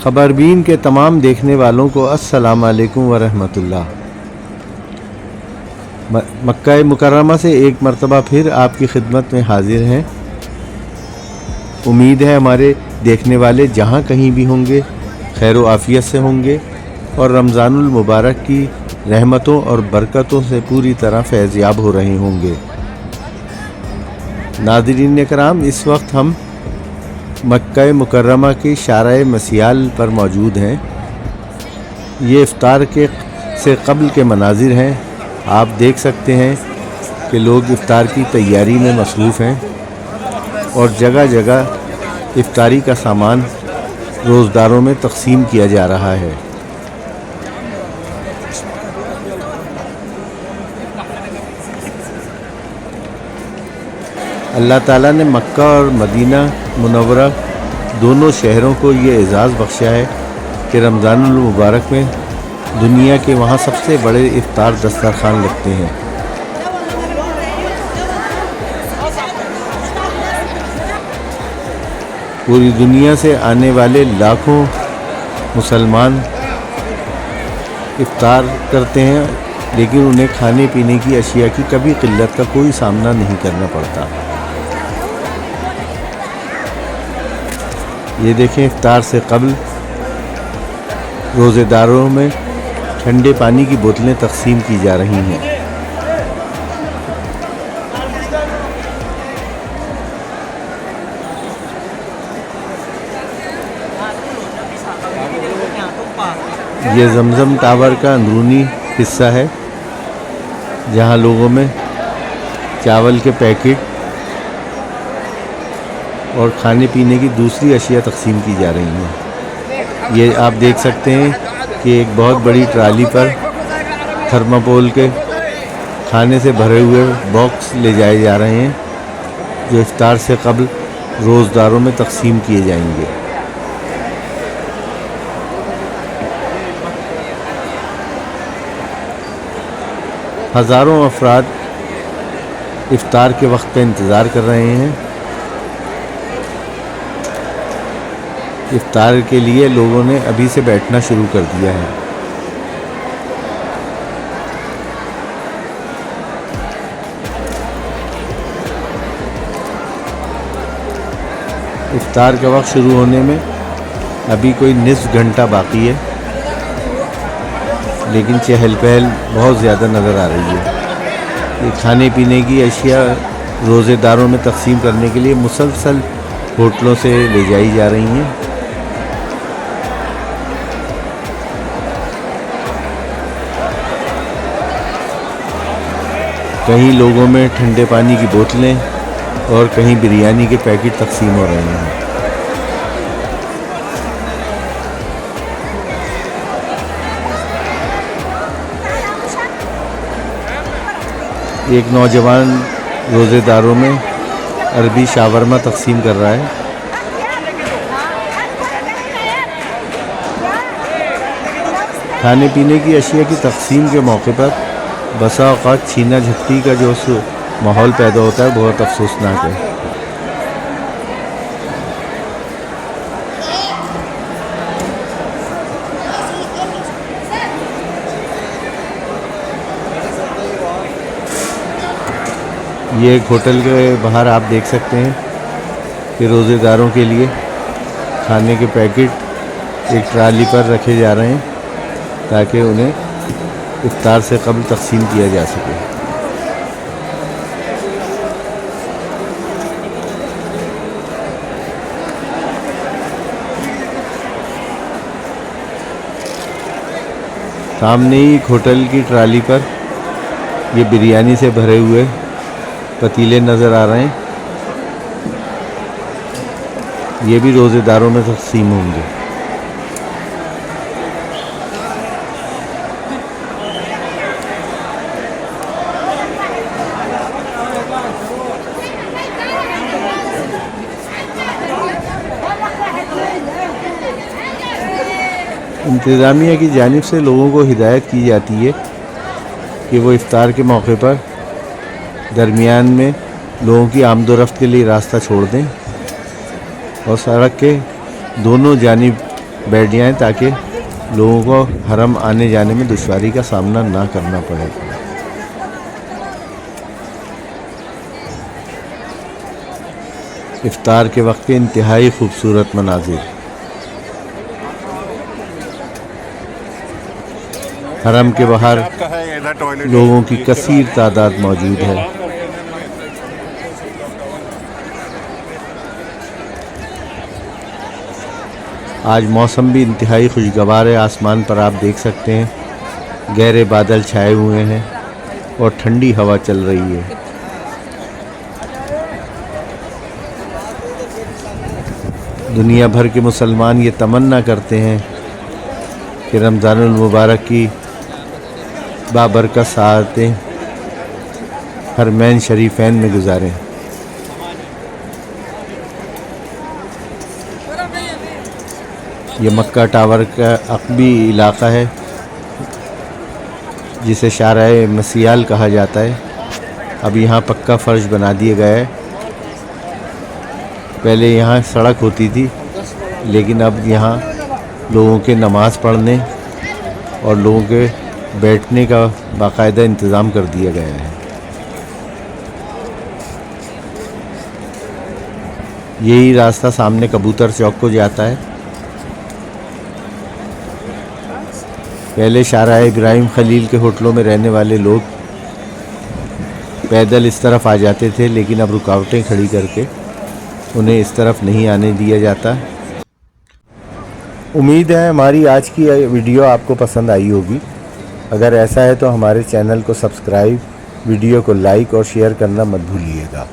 खबरबीन के तमाम देखने वालों को अस्सलाम वालेकुम व रहमतुल्लाह। मक्का मुकर्रमा से एक मरतबा फिर आपकी खिदमत में हाजिर हैं। उम्मीद है हमारे देखने वाले जहाँ कहीं भी होंगे खैर व आफ़ियत से होंगे और रमज़ानुल मुबारक की रहमतों और बरकतों से पूरी तरह फैज़याब हो रहे होंगे। नाज़रीन कराम, इस वक्त हम मक्का मुकर्रमा की शारा मसियाल पर मौजूद हैं। ये इफ्तार से कब्ल के मनाजिर हैं। आप देख सकते हैं कि लोग इफ्तार की तैयारी में मसरूफ़ हैं और जगह जगह इफ्तारी का सामान रोज़दारों में तकसीम किया जा रहा है। अल्लाह ताला ने मक्का और मदीना मुनव्वरा दोनों शहरों को ये एज़ाज़ बख्शा है कि रमज़ानुल मुबारक में दुनिया के वहाँ सबसे बड़े इफ्तार दस्तरखान लगते हैं। पूरी दुनिया से आने वाले लाखों मुसलमान इफ्तार करते हैं, लेकिन उन्हें खाने पीने की अशिया की कभी किल्लत का कोई सामना नहीं करना पड़ता। ये देखें, इफ्तार से कब्ल रोज़ेदारों में ठंडे पानी की बोतलें तकसीम की जा रही हैं। ये जमजम टावर का अंदरूनी हिस्सा है जहां लोगों में चावल के पैकेट और खाने पीने की दूसरी अशिया तकसीम की जा रही हैं। ये आप देख सकते हैं कि एक बहुत बड़ी ट्राली पर थर्माकोल के खाने से भरे हुए बॉक्स ले जाए जा रहे हैं जो इफ्तार से कब्ल रोज़दारों में तकसीम किए जाएंगे। हज़ारों अफराद इफ्तार के वक्त का इंतज़ार कर रहे हैं। इफ्तार के लिए लोगों ने अभी से बैठना शुरू कर दिया है। इफ्तार का वक्त शुरू होने में अभी कोई निस्फ घंटा बाकी है, लेकिन चहल पहल बहुत ज़्यादा नज़र आ रही है। ये खाने पीने की अशिया रोज़ेदारों में तकसीम करने के लिए मुसलसल होटलों से ले जाई जा रही हैं। कहीं लोगों में ठंडे पानी की बोतलें और कहीं बिरयानी के पैकेट तकसीम हो रहे हैं। एक नौजवान रोज़ेदारों में अरबी शावरमा तकसीम कर रहा है। खाने पीने की अशिया की तकसीम के मौके पर बसा औक़ात छीना झपटी का जो माहौल पैदा होता है बहुत अफसोसनाक है। ये एक होटल के बाहर आप देख सकते हैं कि रोज़ेदारों के लिए खाने के पैकेट एक ट्राली पर रखे जा रहे हैं ताकि उन्हें इफ्तार से कब्ल तकसीम किया जा सके। सामने ही एक होटल की ट्राली पर ये बिरयानी से भरे हुए पतीले नज़र आ रहे हैं। ये भी रोज़ेदारों में तकसीम होंगे। इंतज़ामिया की जानिब से लोगों को हिदायत की जाती है कि वो इफ्तार के मौके पर दरमियान में लोगों की आमदोरफ्त के लिए रास्ता छोड़ दें और सड़क के दोनों जानिब बैठ जाएं ताकि लोगों को हरम आने जाने में दुश्वारी का सामना ना करना पड़े। इफ्तार के वक्त के इंतहाई खूबसूरत मनाजिर। हरम के बाहर लोगों की कसीर तादाद मौजूद है। आज मौसम भी इंतहाई खुशगवार है। आसमान पर आप देख सकते हैं गहरे बादल छाए हुए हैं और ठंडी हवा चल रही है। दुनिया भर के मुसलमान ये तमन्ना करते हैं कि रमज़ानुल मुबारक की बाबरकत साअतें हरमैन शरीफैन में गुजारें। ये मक्का टावर का अक़बी इलाक़ा है जिसे शाराए मसीयाल कहा जाता है। अब यहाँ पक्का फ़र्श बना दिया गया है। पहले यहाँ सड़क होती थी, लेकिन अब यहाँ लोगों के नमाज़ पढ़ने और लोगों के बैठने का बाकायदा इंतज़ाम कर दिया गया है। यही रास्ता सामने कबूतर चौक को जाता है। पहले शाहराह इब्राहिम खलील के होटलों में रहने वाले लोग पैदल इस तरफ आ जाते थे, लेकिन अब रुकावटें खड़ी करके उन्हें इस तरफ नहीं आने दिया जाता। उम्मीद है हमारी आज की वीडियो आपको पसंद आई होगी। अगर ऐसा है तो हमारे चैनल को सब्सक्राइब, वीडियो को लाइक और शेयर करना मत भूलिएगा।